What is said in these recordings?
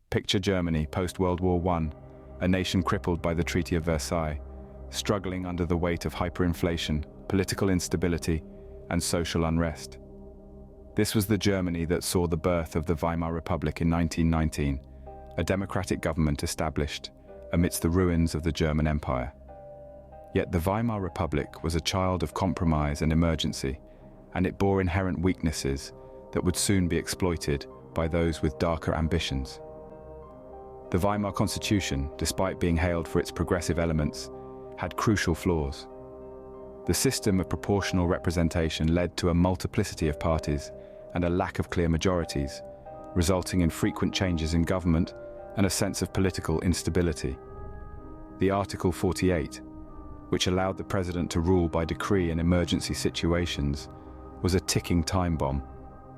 Picture Germany post-World War I, a nation crippled by the Treaty of Versailles, struggling under the weight of hyperinflation, political instability, and social unrest. This was the Germany that saw the birth of the Weimar Republic in 1919, a democratic government established amidst the ruins of the German Empire. Yet the Weimar Republic was a child of compromise and emergency, and it bore inherent weaknesses that would soon be exploited by those with darker ambitions. The Weimar Constitution, despite being hailed for its progressive elements, had crucial flaws. The system of proportional representation led to a multiplicity of parties and a lack of clear majorities, resulting in frequent changes in government and a sense of political instability. The Article 48, which allowed the president to rule by decree in emergency situations, was a ticking time bomb,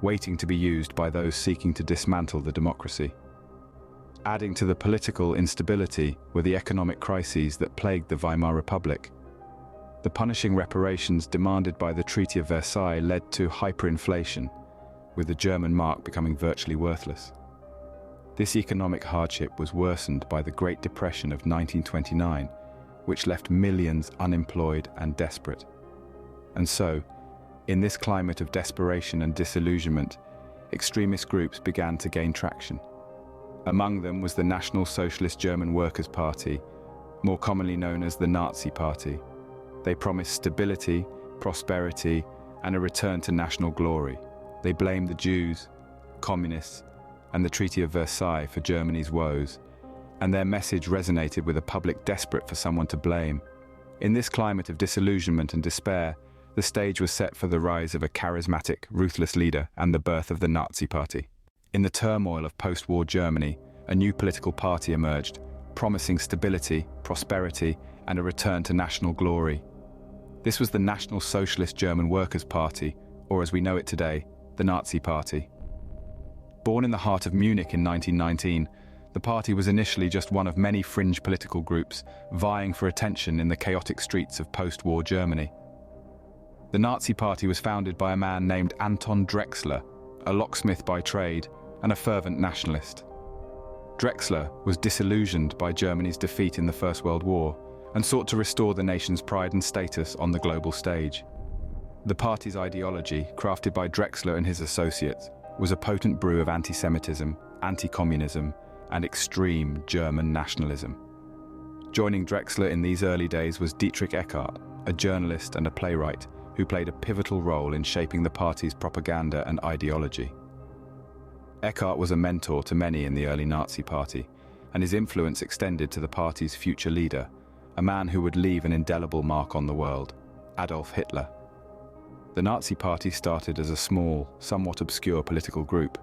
waiting to be used by those seeking to dismantle the democracy. Adding to the political instability were the economic crises that plagued the Weimar Republic. The punishing reparations demanded by the Treaty of Versailles led to hyperinflation, with the German mark becoming virtually worthless. This economic hardship was worsened by the Great Depression of 1929, which left millions unemployed and desperate. And so, in this climate of desperation and disillusionment, extremist groups began to gain traction. Among them was the National Socialist German Workers' Party, more commonly known as the Nazi Party. They promised stability, prosperity, and a return to national glory. They blamed the Jews, communists, and the Treaty of Versailles for Germany's woes, and their message resonated with a public desperate for someone to blame. In this climate of disillusionment and despair, the stage was set for the rise of a charismatic, ruthless leader and the birth of the Nazi Party. In the turmoil of post-war Germany, a new political party emerged, promising stability, prosperity, and a return to national glory. This was the National Socialist German Workers' Party, or as we know it today, the Nazi Party. Born in the heart of Munich in 1919, the party was initially just one of many fringe political groups vying for attention in the chaotic streets of post-war Germany. The Nazi Party was founded by a man named Anton Drexler, a locksmith by trade and a fervent nationalist. Drexler was disillusioned by Germany's defeat in the First World War and sought to restore the nation's pride and status on the global stage. The party's ideology, crafted by Drexler and his associates, was a potent brew of anti-Semitism, anti-communism, and extreme German nationalism. Joining Drexler in these early days was Dietrich Eckart, a journalist and a playwright who played a pivotal role in shaping the party's propaganda and ideology. Eckart was a mentor to many in the early Nazi Party, and his influence extended to the party's future leader, a man who would leave an indelible mark on the world, Adolf Hitler. The Nazi Party started as a small, somewhat obscure political group,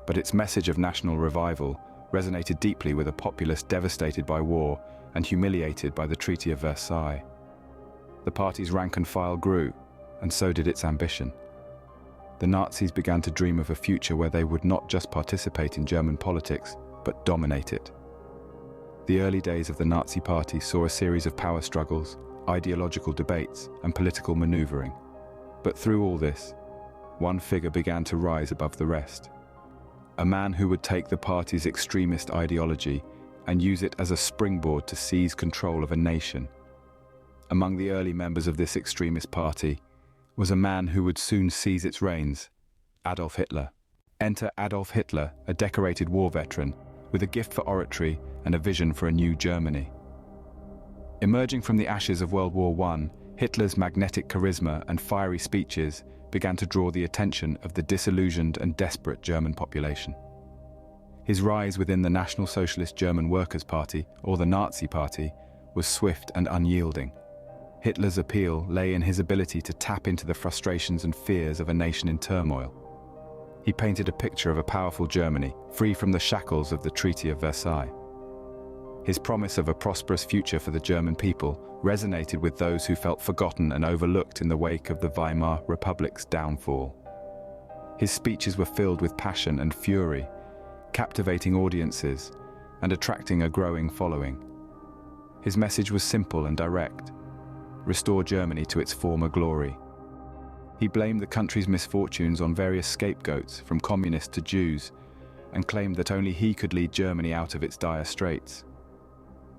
but its message of national revival resonated deeply with a populace devastated by war and humiliated by the Treaty of Versailles. The party's rank and file grew, and so did its ambition. The Nazis began to dream of a future where they would not just participate in German politics, but dominate it. The early days of the Nazi Party saw a series of power struggles, ideological debates, and political maneuvering. But through all this, one figure began to rise above the rest. A man who would take the party's extremist ideology and use it as a springboard to seize control of a nation. Among the early members of this extremist party was a man who would soon seize its reins, Adolf Hitler. Enter Adolf Hitler, a decorated war veteran, with a gift for oratory and a vision for a new Germany. Emerging from the ashes of World War I, Hitler's magnetic charisma and fiery speeches began to draw the attention of the disillusioned and desperate German population. His rise within the National Socialist German Workers' Party, or the Nazi Party, was swift and unyielding. Hitler's appeal lay in his ability to tap into the frustrations and fears of a nation in turmoil. He painted a picture of a powerful Germany, free from the shackles of the Treaty of Versailles. His promise of a prosperous future for the German people resonated with those who felt forgotten and overlooked in the wake of the Weimar Republic's downfall. His speeches were filled with passion and fury, captivating audiences and attracting a growing following. His message was simple and direct: restore Germany to its former glory. He blamed the country's misfortunes on various scapegoats, from communists to Jews, and claimed that only he could lead Germany out of its dire straits.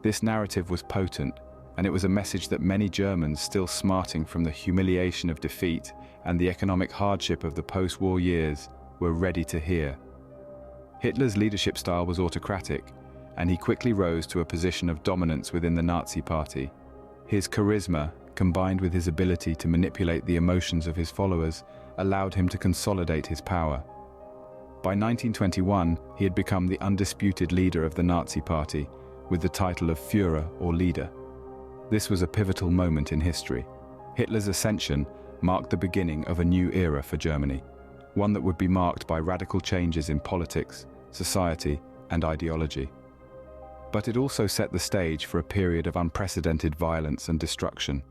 This narrative was potent, and it was a message that many Germans, still smarting from the humiliation of defeat and the economic hardship of the post-war years, were ready to hear. Hitler's leadership style was autocratic, and he quickly rose to a position of dominance within the Nazi Party. His charisma, combined with his ability to manipulate the emotions of his followers, allowed him to consolidate his power. By 1921, he had become the undisputed leader of the Nazi Party, with the title of Führer or leader. This was a pivotal moment in history. Hitler's ascension marked the beginning of a new era for Germany, one that would be marked by radical changes in politics, society, and ideology. But it also set the stage for a period of unprecedented violence and destruction.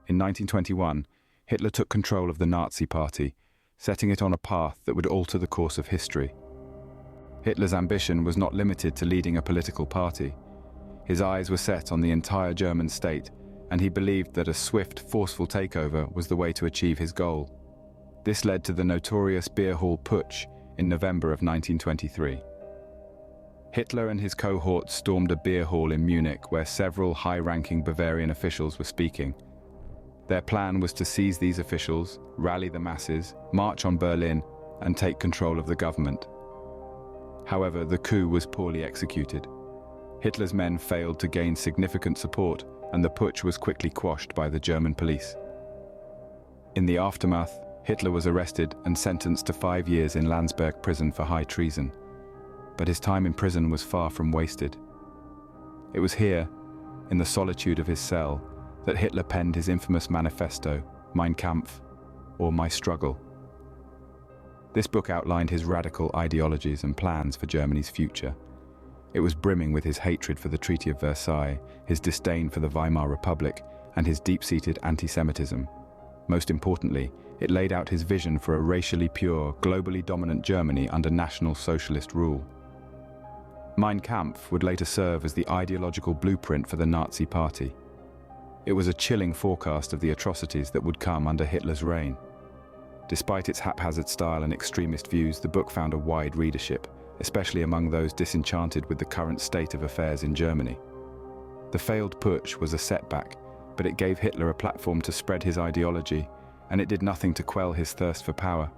In 1921, Hitler took control of the Nazi Party, setting it on a path that would alter the course of history. Hitler's ambition was not limited to leading a political party. His eyes were set on the entire German state, and he believed that a swift, forceful takeover was the way to achieve his goal. This led to the notorious beer hall putsch in November of 1923. Hitler and his cohorts stormed a beer hall in Munich where several high-ranking Bavarian officials were speaking. Their plan was to seize these officials, rally the masses, march on Berlin, and take control of the government. However, the coup was poorly executed. Hitler's men failed to gain significant support, and the putsch was quickly quashed by the German police. In the aftermath, Hitler was arrested and sentenced to 5 years in Landsberg prison for high treason. But his time in prison was far from wasted. It was here, in the solitude of his cell, that Hitler penned his infamous manifesto, Mein Kampf, or My Struggle. This book outlined his radical ideologies and plans for Germany's future. It was brimming with his hatred for the Treaty of Versailles, his disdain for the Weimar Republic, and his deep-seated anti-Semitism. Most importantly, it laid out his vision for a racially pure, globally dominant Germany under National Socialist rule. Mein Kampf would later serve as the ideological blueprint for the Nazi Party. It was a chilling forecast of the atrocities that would come under Hitler's reign. Despite its haphazard style and extremist views, the book found a wide readership, especially among those disenchanted with the current state of affairs in Germany. The failed putsch was a setback, but it gave Hitler a platform to spread his ideology, and it did nothing to quell his thirst for power.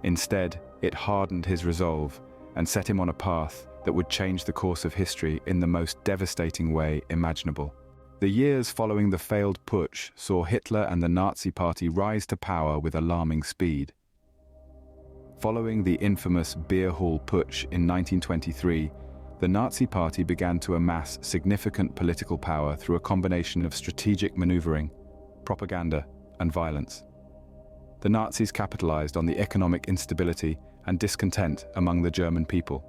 Instead, it hardened his resolve and set him on a path that would change the course of history in the most devastating way imaginable. The years following the failed putsch saw Hitler and the Nazi Party rise to power with alarming speed. Following the infamous beer hall putsch in 1923, the Nazi Party began to amass significant political power through a combination of strategic maneuvering, propaganda, and violence. The Nazis capitalized on the economic instability and discontent among the German people,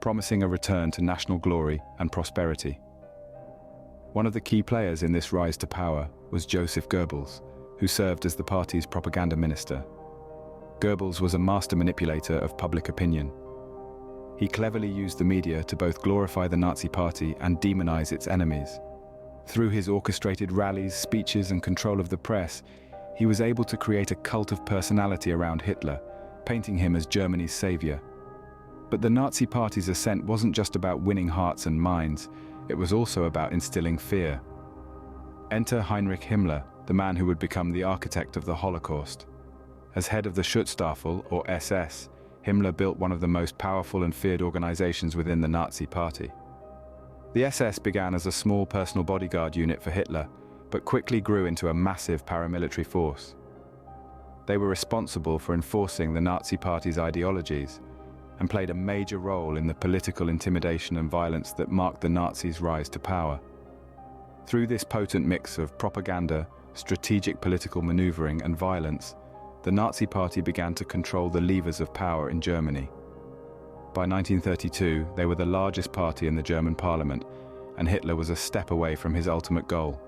promising a return to national glory and prosperity. One of the key players in this rise to power was Joseph Goebbels, who served as the party's propaganda minister. Goebbels was a master manipulator of public opinion. He cleverly used the media to both glorify the Nazi Party and demonize its enemies. Through his orchestrated rallies, speeches, and control of the press, he was able to create a cult of personality around Hitler, painting him as Germany's savior. But the Nazi Party's ascent wasn't just about winning hearts and minds, it was also about instilling fear. Enter Heinrich Himmler, the man who would become the architect of the Holocaust. As head of the Schutzstaffel, or SS, Himmler built one of the most powerful and feared organizations within the Nazi Party. The SS began as a small personal bodyguard unit for Hitler, but quickly grew into a massive paramilitary force. They were responsible for enforcing the Nazi Party's ideologies and played a major role in the political intimidation and violence that marked the Nazis' rise to power. Through this potent mix of propaganda, strategic political maneuvering, and violence, the Nazi Party began to control the levers of power in Germany. By 1932, they were the largest party in the German parliament, and Hitler was a step away from his ultimate goal.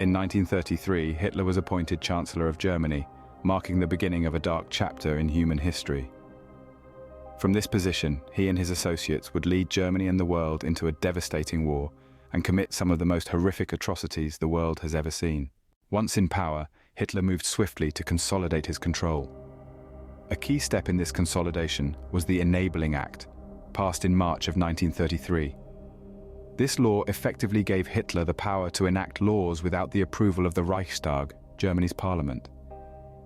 In 1933, Hitler was appointed Chancellor of Germany, marking the beginning of a dark chapter in human history. From this position, he and his associates would lead Germany and the world into a devastating war and commit some of the most horrific atrocities the world has ever seen. Once in power, Hitler moved swiftly to consolidate his control. A key step in this consolidation was the Enabling Act, passed in March of 1933. This law effectively gave Hitler the power to enact laws without the approval of the Reichstag, Germany's parliament.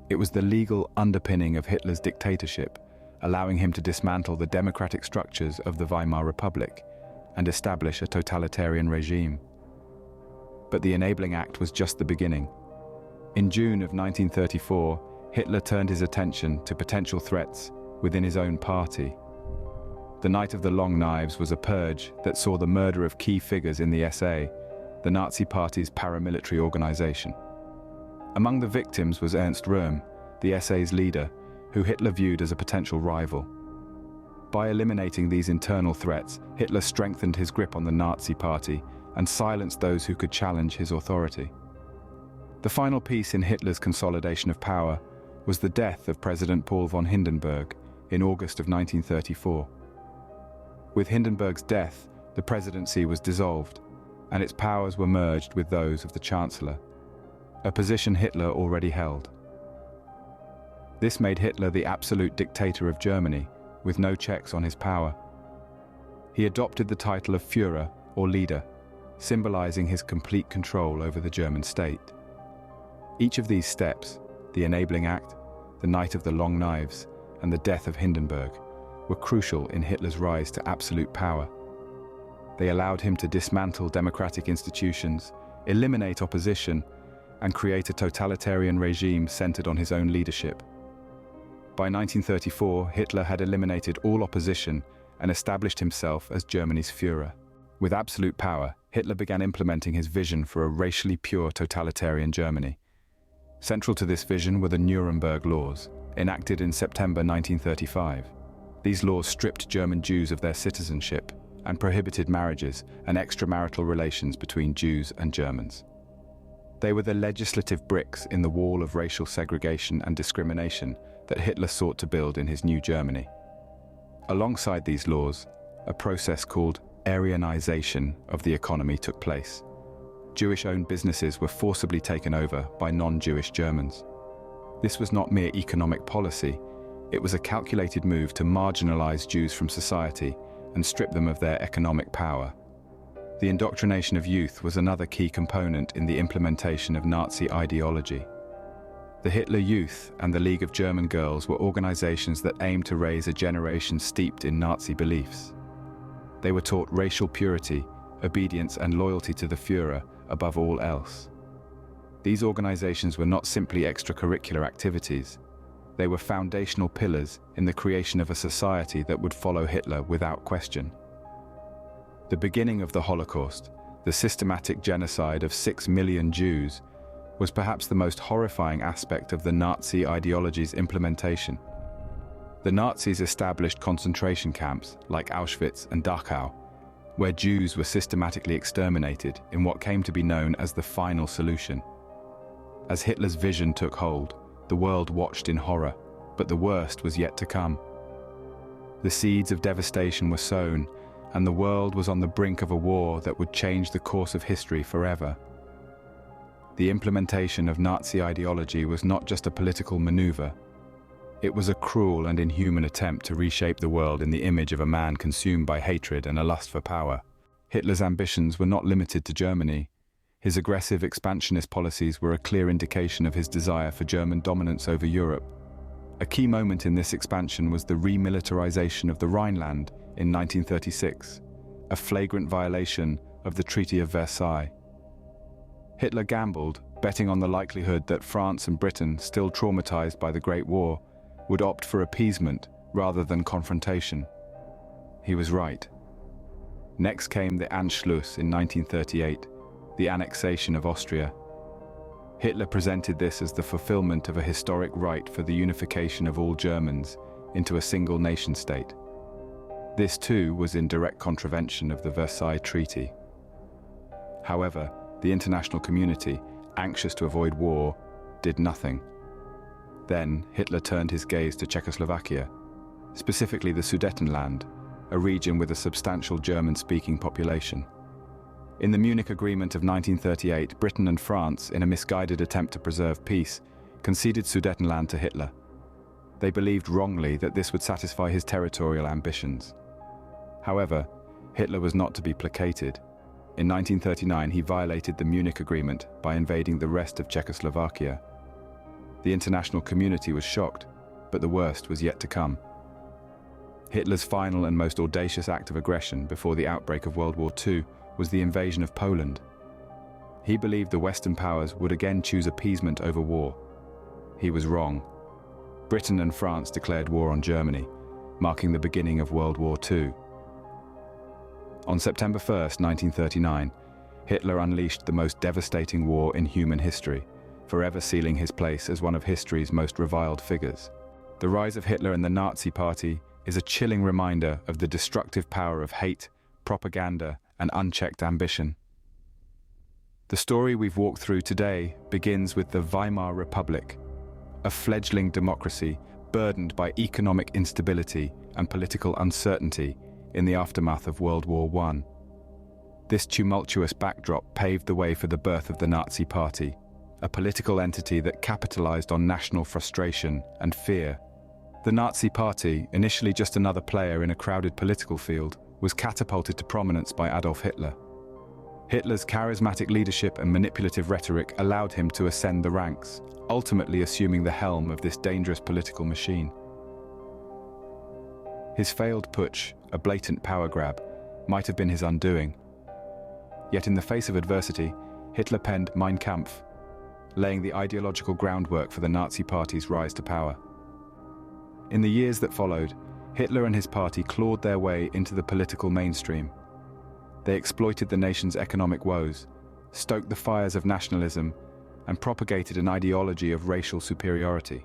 It was the legal underpinning of Hitler's dictatorship, allowing him to dismantle the democratic structures of the Weimar Republic and establish a totalitarian regime. But the Enabling Act was just the beginning. In June of 1934, Hitler turned his attention to potential threats within his own party. The Night of the Long Knives was a purge that saw the murder of key figures in the SA, the Nazi Party's paramilitary organization. Among the victims was Ernst Röhm, the SA's leader, who Hitler viewed as a potential rival. By eliminating these internal threats, Hitler strengthened his grip on the Nazi Party and silenced those who could challenge his authority. The final piece in Hitler's consolidation of power was the death of President Paul von Hindenburg in August of 1934. With Hindenburg's death, the presidency was dissolved, and its powers were merged with those of the Chancellor, a position Hitler already held. This made Hitler the absolute dictator of Germany, with no checks on his power. He adopted the title of Führer, or leader, symbolizing his complete control over the German state. Each of these steps, the Enabling Act, the Night of the Long Knives, and the death of Hindenburg, were crucial in Hitler's rise to absolute power. They allowed him to dismantle democratic institutions, eliminate opposition, and create a totalitarian regime centered on his own leadership. By 1934, Hitler had eliminated all opposition and established himself as Germany's Führer. With absolute power, Hitler began implementing his vision for a racially pure totalitarian Germany. Central to this vision were the Nuremberg Laws, enacted in September 1935. These laws stripped German Jews of their citizenship and prohibited marriages and extramarital relations between Jews and Germans. They were the legislative bricks in the wall of racial segregation and discrimination that Hitler sought to build in his new Germany. Alongside these laws, a process called Aryanization of the economy took place. Jewish-owned businesses were forcibly taken over by non-Jewish Germans. This was not mere economic policy, it was a calculated move to marginalize Jews from society and strip them of their economic power. The indoctrination of youth was another key component in the implementation of Nazi ideology. The Hitler Youth and the League of German Girls were organizations that aimed to raise a generation steeped in Nazi beliefs. They were taught racial purity, obedience and loyalty to the Führer above all else. These organizations were not simply extracurricular activities. They were foundational pillars in the creation of a society that would follow Hitler without question. The beginning of the Holocaust, the systematic genocide of 6 million Jews, was perhaps the most horrifying aspect of the Nazi ideology's implementation. The Nazis established concentration camps like Auschwitz and Dachau, where Jews were systematically exterminated in what came to be known as the final solution. As Hitler's vision took hold, the world watched in horror, but the worst was yet to come. The seeds of devastation were sown, and the world was on the brink of a war that would change the course of history forever. The implementation of Nazi ideology was not just a political maneuver. It was a cruel and inhuman attempt to reshape the world in the image of a man consumed by hatred and a lust for power. Hitler's ambitions were not limited to Germany. His aggressive expansionist policies were a clear indication of his desire for German dominance over Europe. A key moment in this expansion was the remilitarization of the Rhineland in 1936, a flagrant violation of the Treaty of Versailles. Hitler gambled, betting on the likelihood that France and Britain, still traumatized by the Great War, would opt for appeasement rather than confrontation. He was right. Next came the Anschluss in 1938, the annexation of Austria. Hitler presented this as the fulfillment of a historic right for the unification of all Germans into a single nation-state. This too was in direct contravention of the Versailles Treaty. However, the international community, anxious to avoid war, did nothing. Then Hitler turned his gaze to Czechoslovakia, specifically the Sudetenland, a region with a substantial German-speaking population. In the Munich Agreement of 1938, Britain and France, in a misguided attempt to preserve peace, conceded Sudetenland to Hitler. They believed wrongly that this would satisfy his territorial ambitions. However, Hitler was not to be placated. In 1939, he violated the Munich Agreement by invading the rest of Czechoslovakia. The international community was shocked, but the worst was yet to come. Hitler's final and most audacious act of aggression before the outbreak of World War II was the invasion of Poland. He believed the Western powers would again choose appeasement over war. He was wrong. Britain and France declared war on Germany, marking the beginning of World War II. On September 1, 1939, Hitler unleashed the most devastating war in human history, forever sealing his place as one of history's most reviled figures. The rise of Hitler and the Nazi Party is a chilling reminder of the destructive power of hate, propaganda, and unchecked ambition. The story we've walked through today begins with the Weimar Republic, a fledgling democracy burdened by economic instability and political uncertainty in the aftermath of World War I. This tumultuous backdrop paved the way for the birth of the Nazi Party, a political entity that capitalized on national frustration and fear. The Nazi Party, initially just another player in a crowded political field, was catapulted to prominence by Adolf Hitler. Hitler's charismatic leadership and manipulative rhetoric allowed him to ascend the ranks, ultimately assuming the helm of this dangerous political machine. His failed putsch, a blatant power grab, might have been his undoing. Yet in the face of adversity, Hitler penned Mein Kampf, laying the ideological groundwork for the Nazi Party's rise to power. In the years that followed, Hitler and his party clawed their way into the political mainstream. They exploited the nation's economic woes, stoked the fires of nationalism, and propagated an ideology of racial superiority.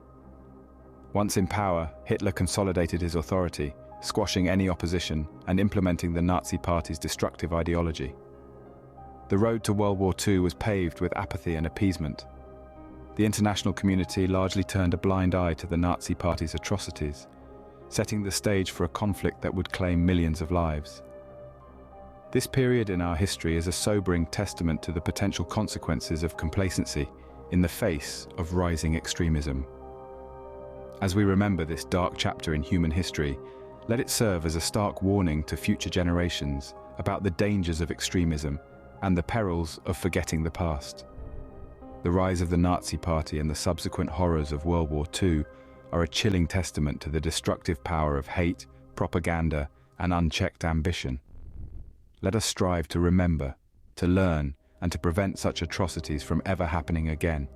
Once in power, Hitler consolidated his authority, squashing any opposition and implementing the Nazi Party's destructive ideology. The road to World War II was paved with apathy and appeasement. The international community largely turned a blind eye to the Nazi Party's atrocities, setting the stage for a conflict that would claim millions of lives. This period in our history is a sobering testament to the potential consequences of complacency in the face of rising extremism. As we remember this dark chapter in human history, let it serve as a stark warning to future generations about the dangers of extremism and the perils of forgetting the past. The rise of the Nazi Party and the subsequent horrors of World War II are a chilling testament to the destructive power of hate, propaganda, and unchecked ambition. Let us strive to remember, to learn, and to prevent such atrocities from ever happening again.